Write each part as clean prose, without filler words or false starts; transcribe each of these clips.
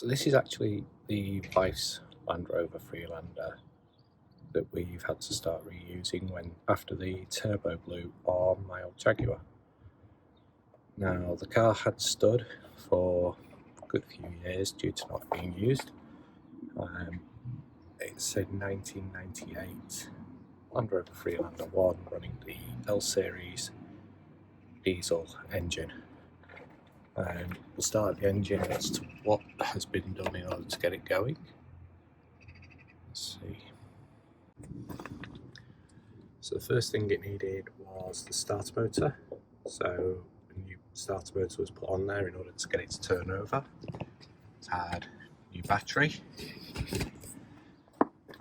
So this is actually the wife's Land Rover Freelander that we've had to start reusing after the turbo blew on my old Jaguar. Now the car had stood for a good few years due to not being used. It's a 1998 Land Rover Freelander 1 running the L Series diesel engine. We'll start the engine as to what has been done in order to get it going. Let's see. So the first thing it needed was the starter motor. So a new starter motor was put on there in order to get it to turn over. It had a new battery.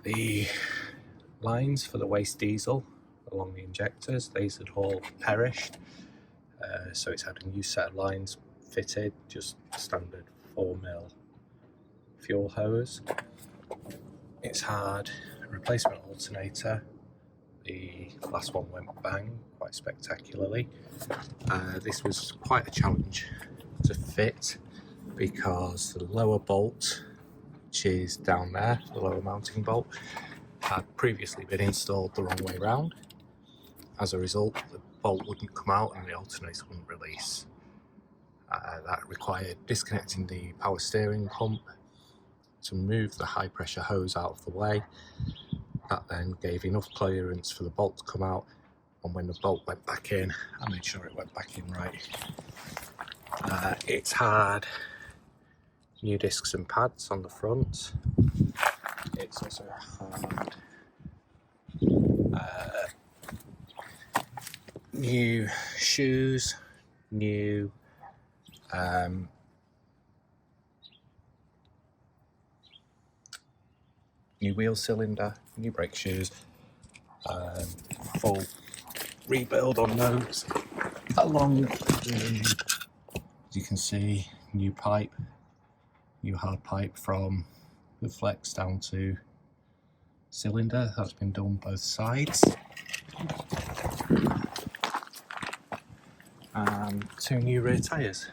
The lines for the waste diesel along the injectors, these had all perished. So it's had a new set of lines fitted, just standard 4mm fuel hose. It's had a replacement alternator. The last one went bang quite spectacularly. This was quite a challenge to fit because the lower bolt, which is down there, the lower mounting bolt, had previously been installed the wrong way round. As a result, the bolt wouldn't come out and the alternator wouldn't release. That required disconnecting the power steering pump to move the high pressure hose out of the way. That then gave enough clearance for the bolt to come out, and when the bolt went back in, I made sure it went back in right. It's had new discs and pads on the front. It's also had new shoes, new new wheel cylinder, new brake shoes, full rebuild on those, along with, as you can see, new pipe, new hard pipe from the flex down to cylinder. That's been done both sides. And 2 new rear tyres.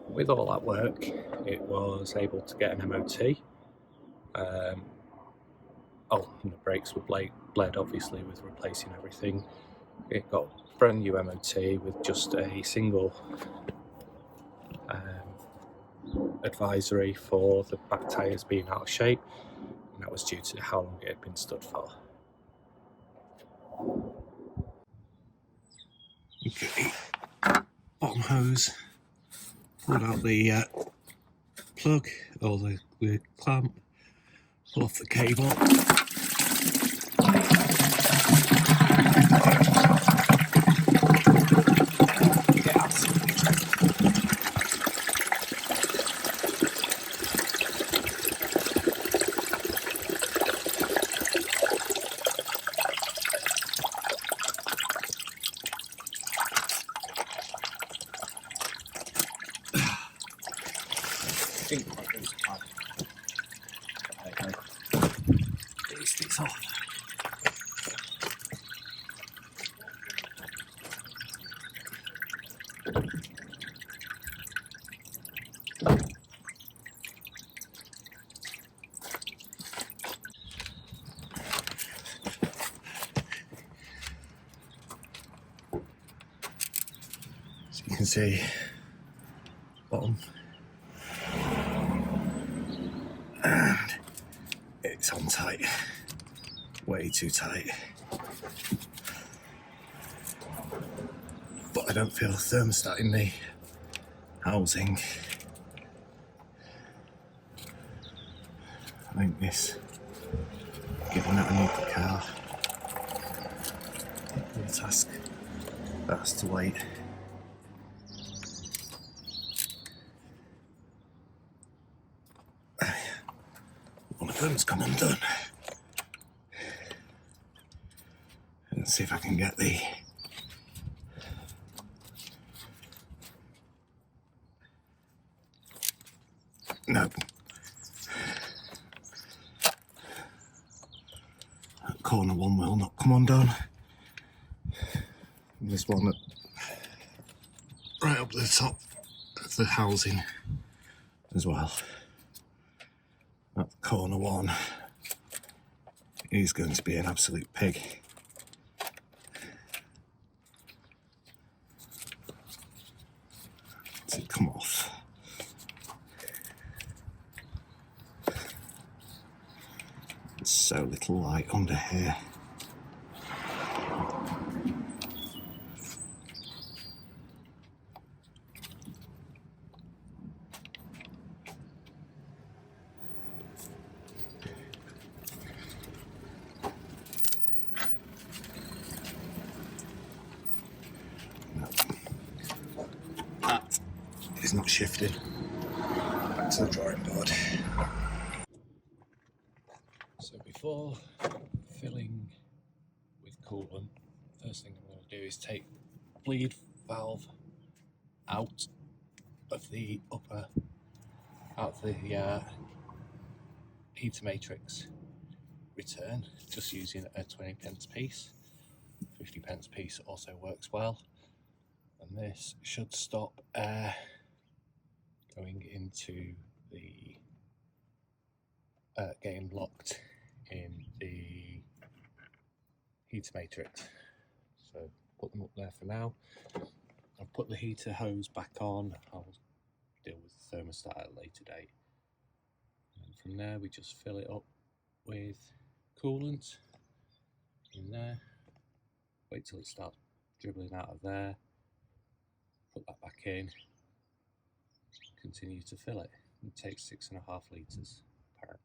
With all that work, it was able to get an MOT. And the brakes were bled obviously with replacing everything. It got brand new MOT with just a single advisory for the back tyres being out of shape, and that was due to how long it had been stood for. Okay, bottom hose, pulled out the plug or the clamp, pull off the cable. These off. So you can see bottom, and it's on tight, way too tight, but I don't feel a thermostat in the housing. I think this, given that I need the car, the task that has to wait. One of them's come undone. Let's see if I can get the no. That corner one will not come undone. This one right up the top of the housing as well. That corner one is going to be an absolute pig. Does it come off? There's so little light under here. That is not shifted. Back to the drawing board. So before filling with coolant, first thing I'm going to do is take the bleed valve out of the heater matrix return, just using a 20p piece. 50p piece also works well, and this should stop air going into the getting locked in the heater matrix. So put them up there for now. I'll put the heater hose back on. I'll deal with the thermostat at a later date. And from there we just fill it up with coolant in there. Wait till it starts dribbling out of there. Put that back in. Continue to fill it. It takes 6.5 litres apparently.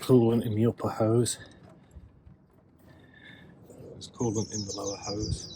coolant in the upper hose. There's coolant in the lower hose.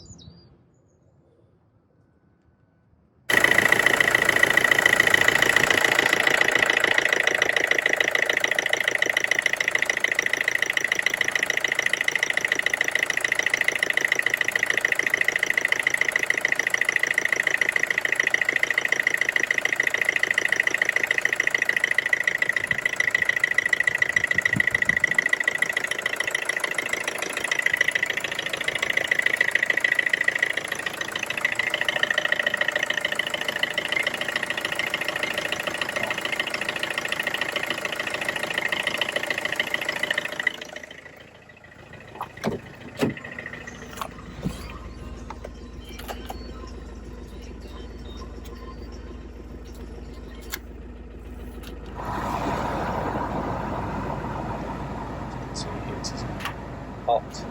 Hot.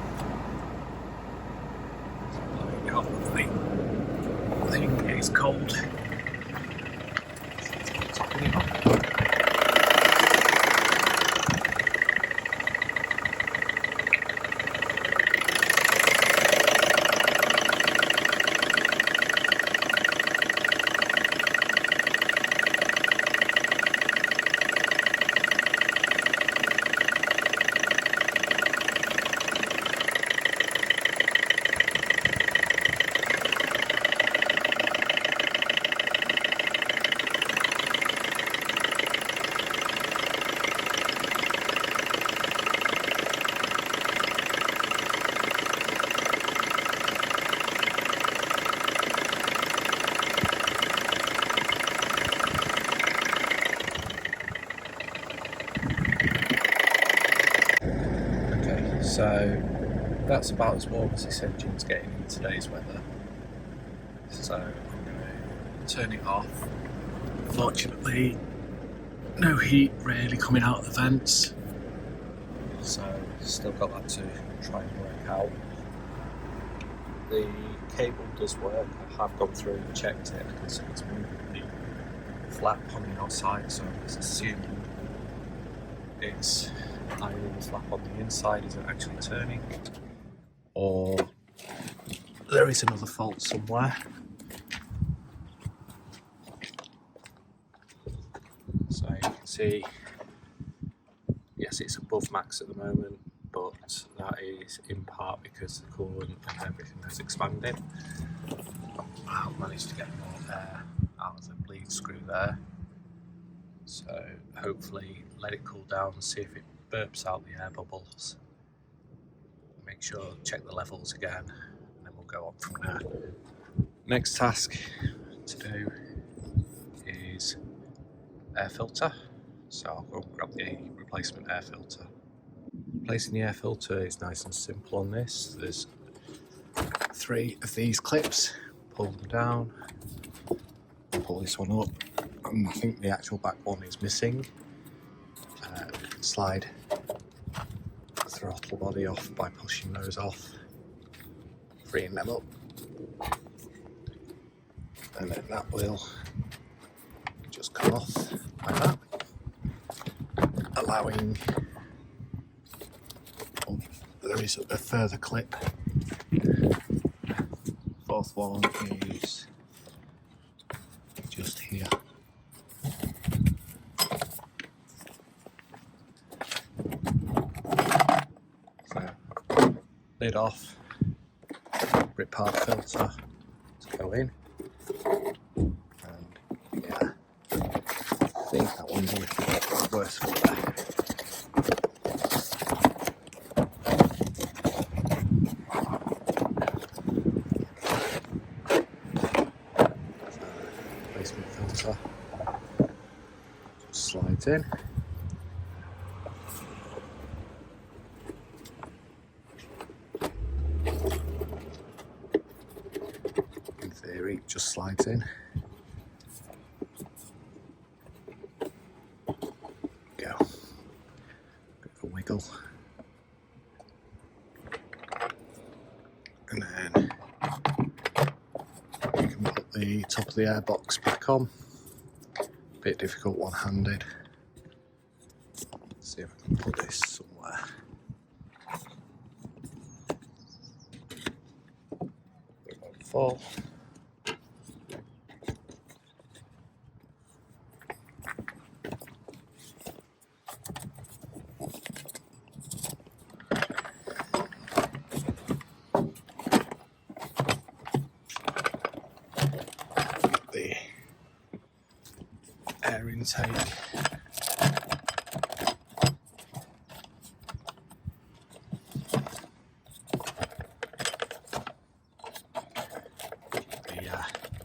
The thing is cold. Topping it up. So that's about as warm as this engine's getting in today's weather. So I'm going to turn it off. Fortunately, no heat really coming out of the vents. So still got that to try and work out. The cable does work. I have gone through and checked it because it's moving the flap on the outside, so I'm assuming it's either the flap on the inside isn't actually turning, or there is another fault somewhere. So you can see, yes, it's above max at the moment, but that is in part because the coolant and everything has expanded. I've managed to get more air out of the bleed screw there, so hopefully let it cool down and see if it burps out the air bubbles. Make sure, check the levels again, and then we'll go on from there. Next task to do is air filter. So I'll go and grab the replacement air filter. Placing the air filter is nice and simple on this. There's 3 of these clips. Pull them down, pull this one up, and I think the actual back one is missing. Slide the throttle body off by pushing those off, freeing them up, and then that will just come off like that, allowing, oh, there is a further clip. 4th one is just here. Lid off, rip part filter to go in, and yeah, I think that one's a little bit worse for there. Replacement filter just slides in. Just slides in. Go. Bit of a wiggle. And then you can put the top of the airbox back on. Bit difficult one-handed. see if I can put this somewhere. It won't fall. The air intake.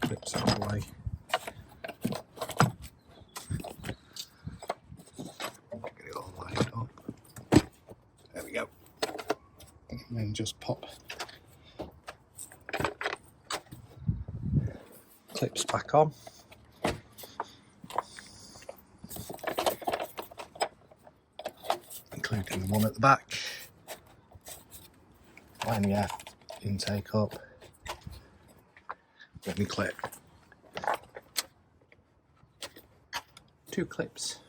Clips out of the way. Get it all lined up. There we go. And then just pop clips back on. Including the one at the back. Line the air intake up. Let me clip. 2 clips.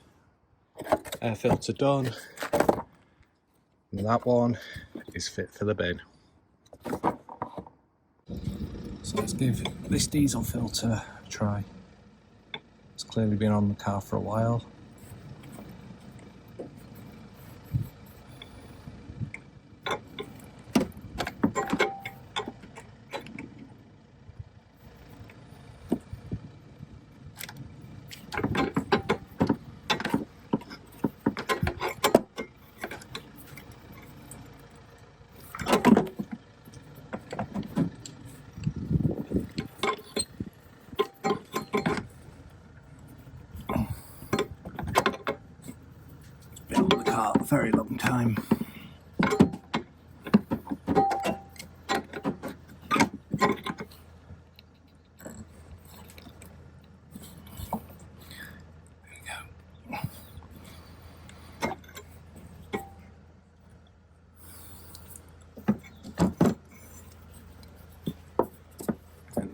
Air filter done. And that one is fit for the bin. So let's give this diesel filter a try. It's clearly been on the car for a while. Been on the car a very long time.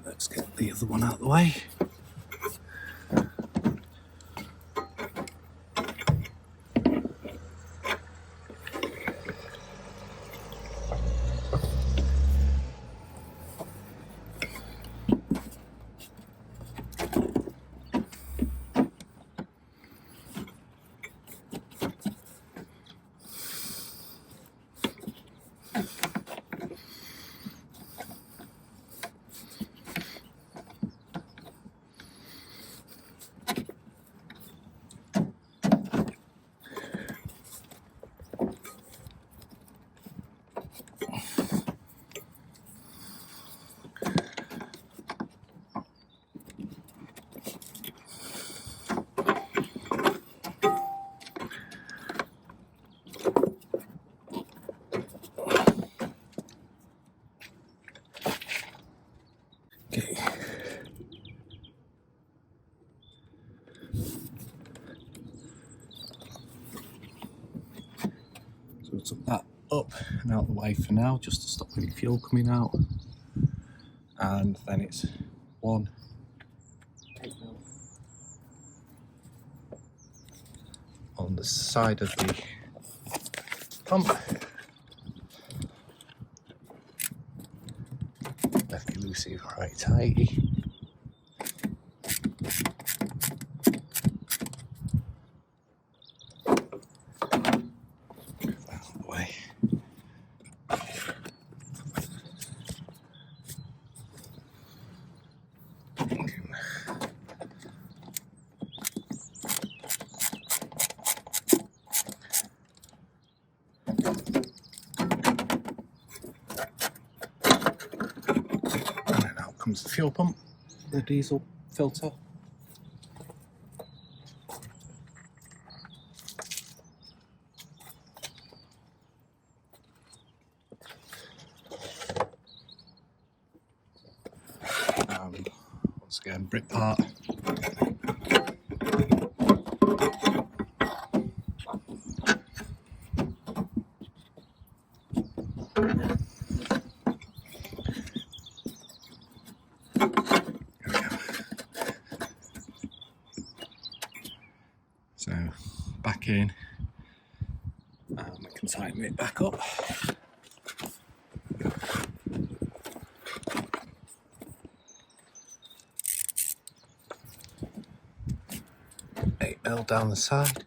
Let's get the other one out of the way. Okay. So we'll took that up and out of the way for now, just to stop any fuel coming out. And then it's 1 on the side of the pump. Lefty loosey, right tighty. Out of the way. Comes the fuel pump, the diesel filter. Once again, brick part. So back in, can tighten it back up. L down the side.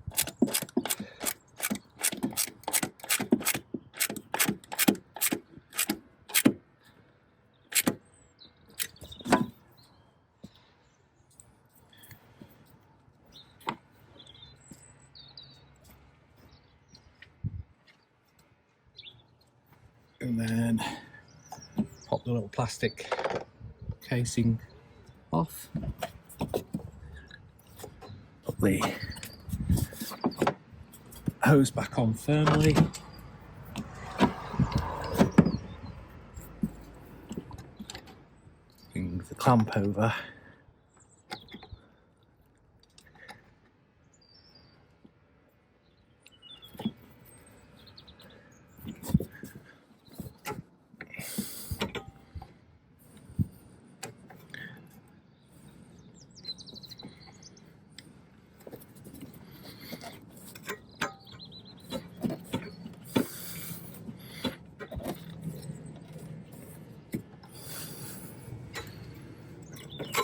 And then pop the little plastic casing off. Put the hose back on firmly. Bring the clamp over.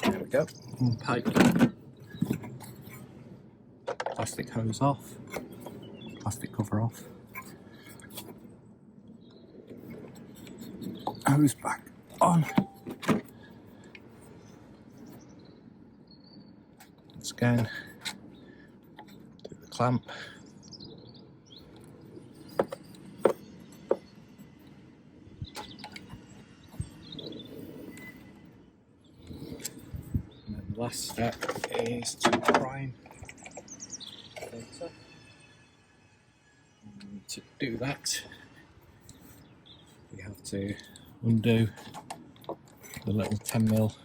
There we go. And pipe plastic hose off, plastic cover off. Hose back on. Once again, do the clamp. And then the last step is to prime the filter. And to do that, we have to undo the little 10mm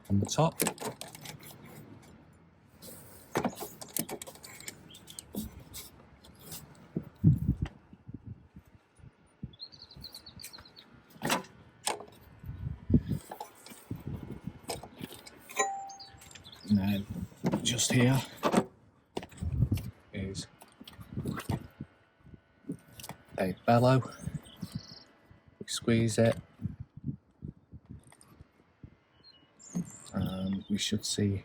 on the top. And then just here is a bellow. We squeeze it and we should see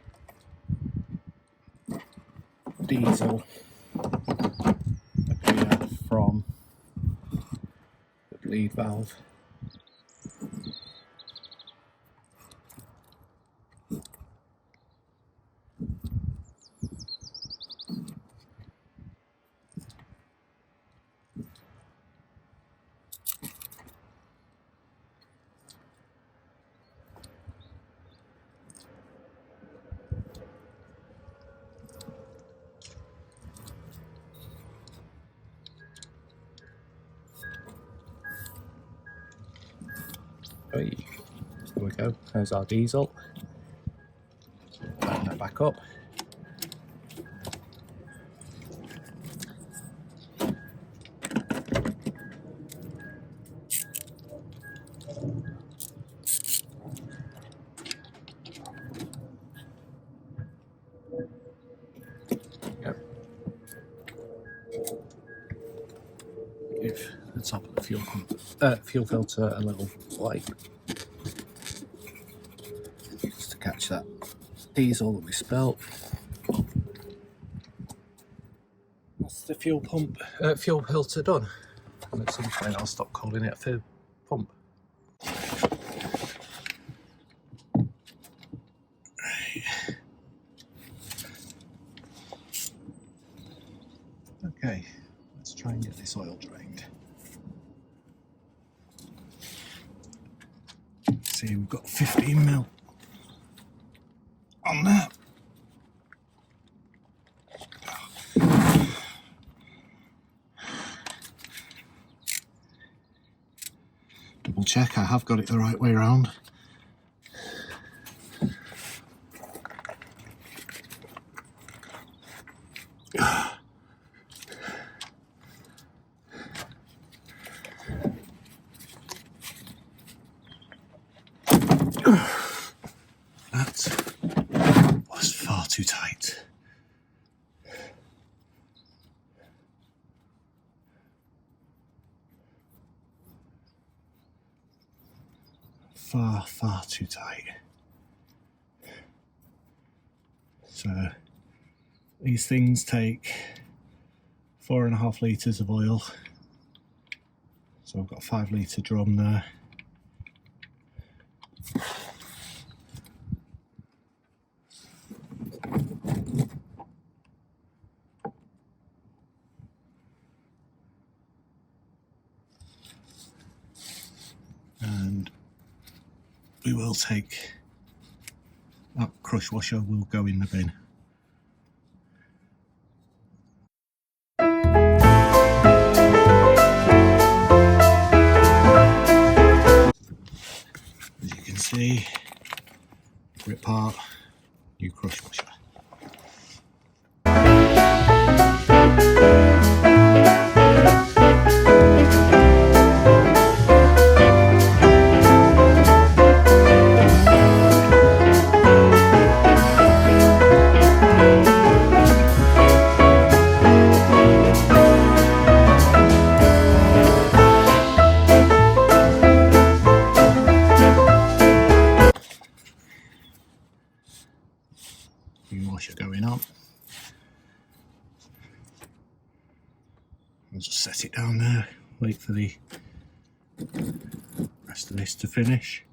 diesel appear from the bleed valve. There we go, there's our diesel. Tighten that back up. Yep. Give the top of the fuel filter a little wipe, just to catch that diesel that we spilt. That's the fuel filter done. And at some point I'll stop calling it a fuel pump. Okay, let's try and get this oil drained. See, we've got 15mm on there. Double check I have got it the right way around. That was far too tight. far too tight. So these things take 4.5 litres of oil. So I've got a 5 litre drum there. And we will take that crush washer, will go in the bin. As you can see, rip part, new crush washer. New washer going on. I'll just set it down there, wait for the rest of this to finish.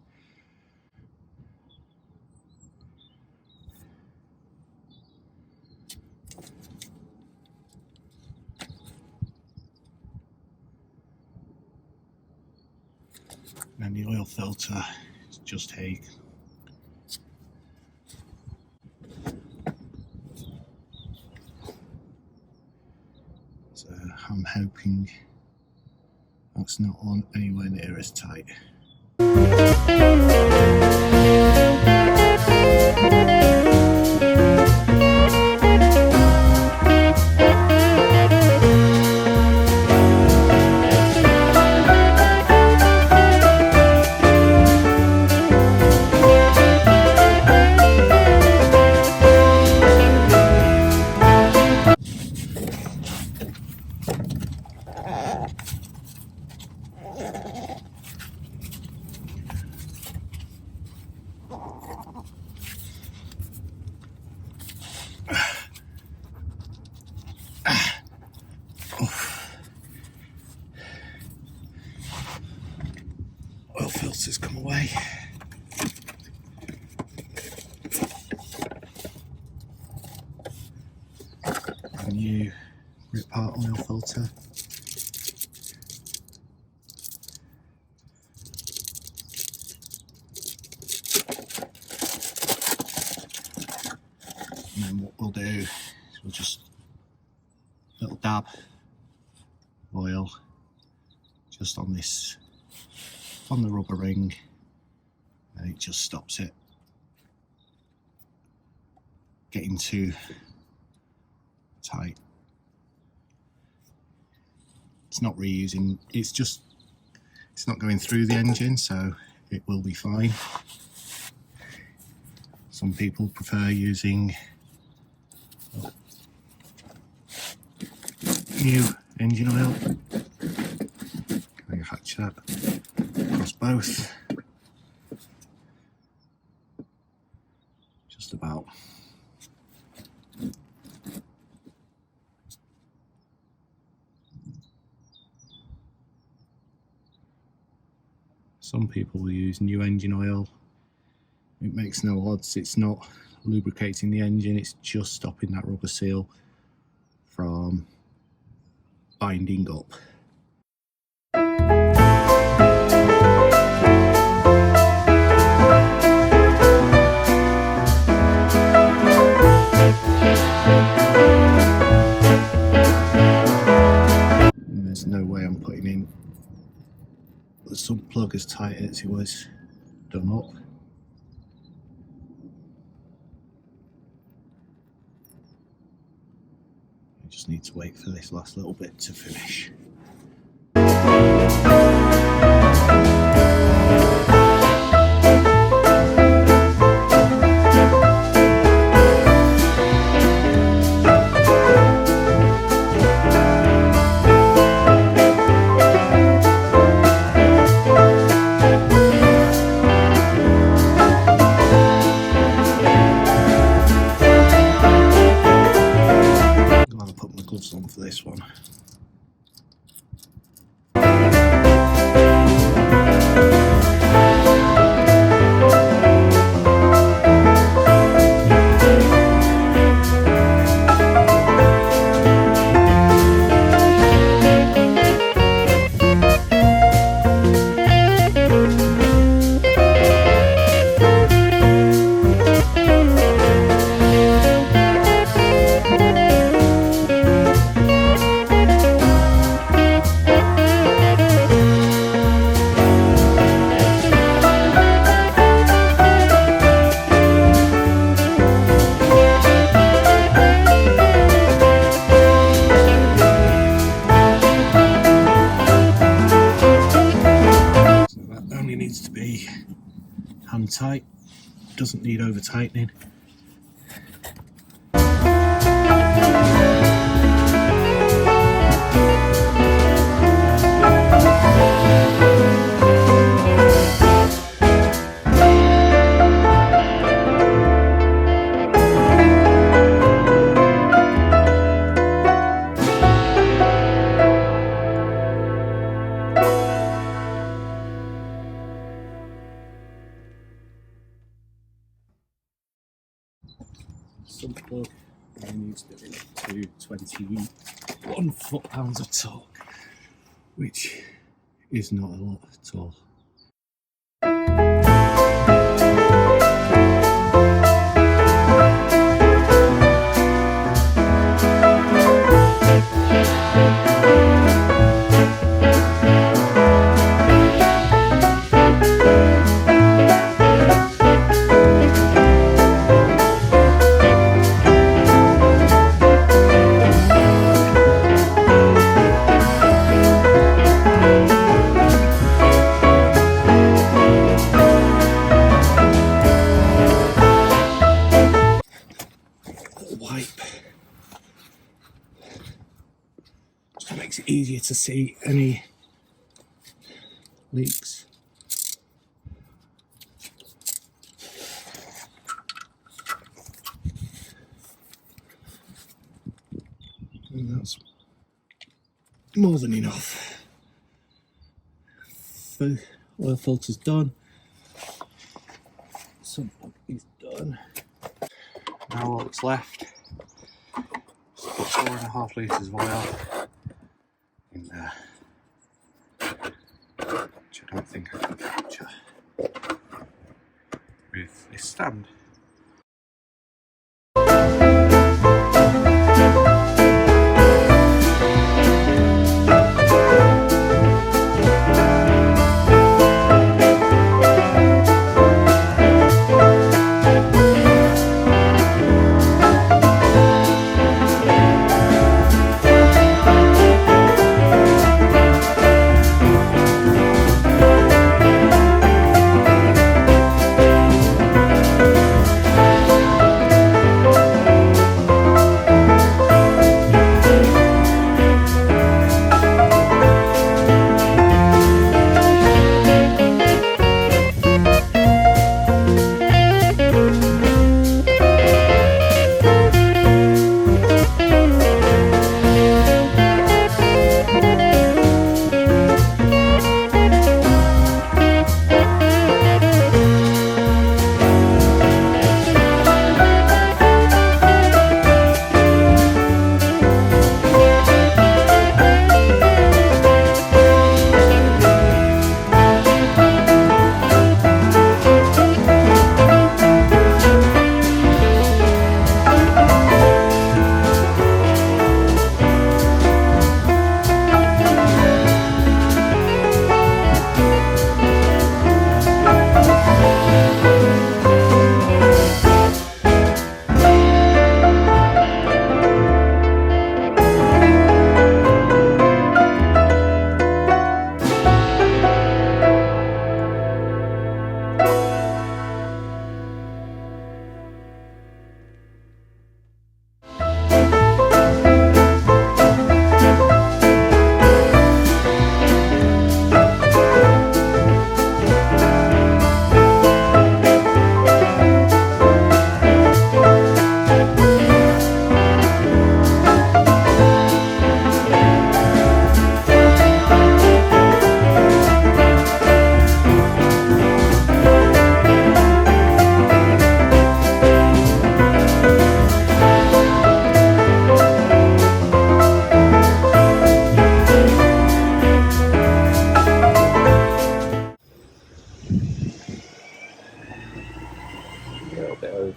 And the oil filter is just Hague. So I'm hoping that's not on anywhere near as tight. Oil filters come away. A new rip part oil filter. And then what we'll do is we'll just little dab of oil just on this, on the rubber ring, and it just stops it getting too tight. It's not reusing, it's not going through the engine, so it will be fine. Some people prefer using new engine oil. Manufacture that across both. Just about. Some people will use new engine oil. It makes no odds. It's not lubricating the engine, it's just stopping that rubber seal from binding up. And there's no way I'm putting in the sump plug as tight as it was done up. Just need to wait for this last little bit to finish. be hand tight, doesn't need over tightening. Sump plug only needs doing to 21 foot-pounds of torque, which is not a lot at all. Wipe just makes it easier to see any leaks. And that's more than enough. The oil filter's done. Sump plug is done. Now all that's left is put 4.5 litres of oil in there, which I don't think I can capture with this stand.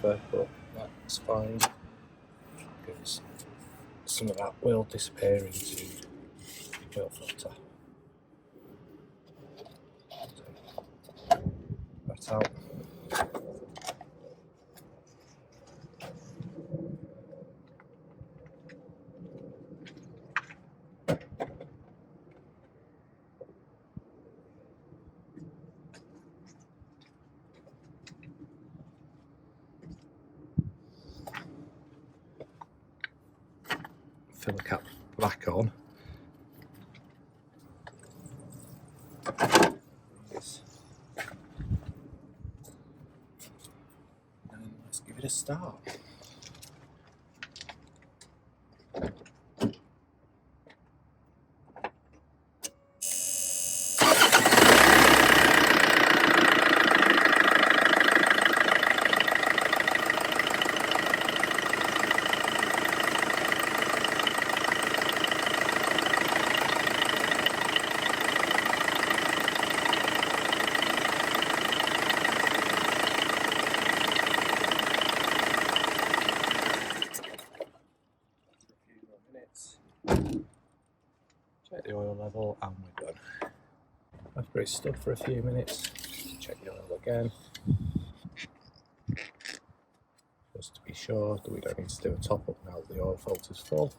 But that's fine because some of that will disappear into the oil filter. That out. fill the cap back on. And let's give it a start. Check the oil level and we're done. After it's stood for a few minutes, check the oil again. Just to be sure that we don't need to do a top up now that the oil filter's full.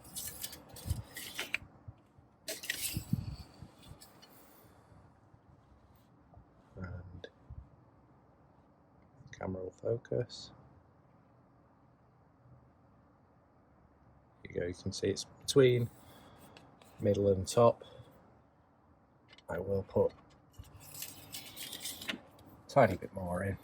And camera will focus. Here you go, you can see it's between middle and top. I will put a tiny bit more in.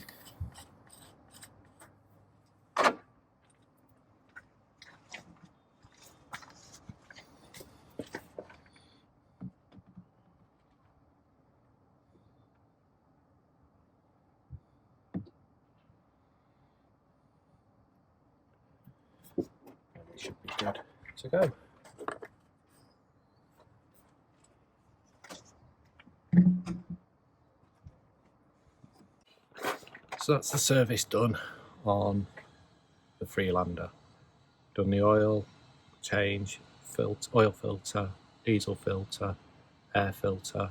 And it should be good to go. So that's the service done on the Freelander. Done the oil change, oil filter, diesel filter, air filter.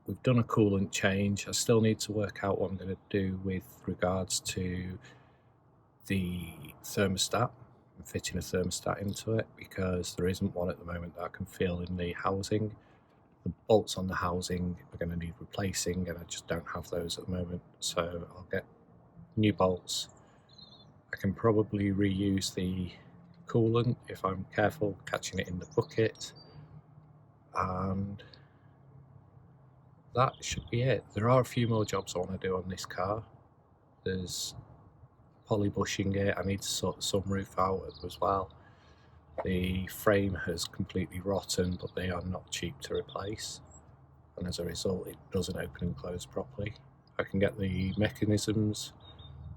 We've done a coolant change. I still need to work out what I'm going to do with regards to the thermostat and fitting a thermostat into it, because there isn't one at the moment that I can feel in the housing. The bolts on the housing are going to need replacing, and I just don't have those at the moment, so I'll get new bolts. I can probably reuse the coolant if I'm careful catching it in the bucket, and that should be it. There are a few more jobs I want to do on this car. There's polybushing it. I need to sort the sunroof out as well. The frame has completely rotten, but they are not cheap to replace, and as a result it doesn't open and close properly. I can get the mechanisms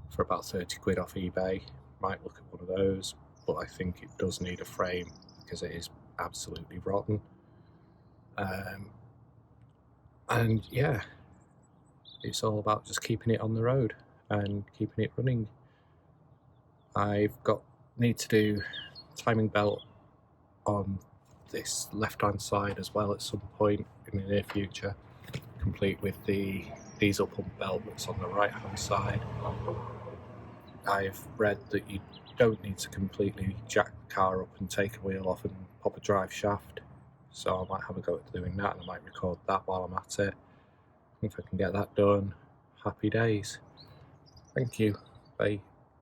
for about 30 quid off eBay. Might look at one of those, but I think it does need a frame because it is absolutely rotten. And yeah, it's all about just keeping it on the road and keeping it running. Need to do timing belt on this left hand side as well at some point in the near future, complete with the diesel pump belt that's on the right hand side. I've read that you don't need to completely jack the car up and take a wheel off and pop a drive shaft, so I might have a go at doing that, and I might record that while I'm at it. If I can get that done, happy days. Thank you. Bye.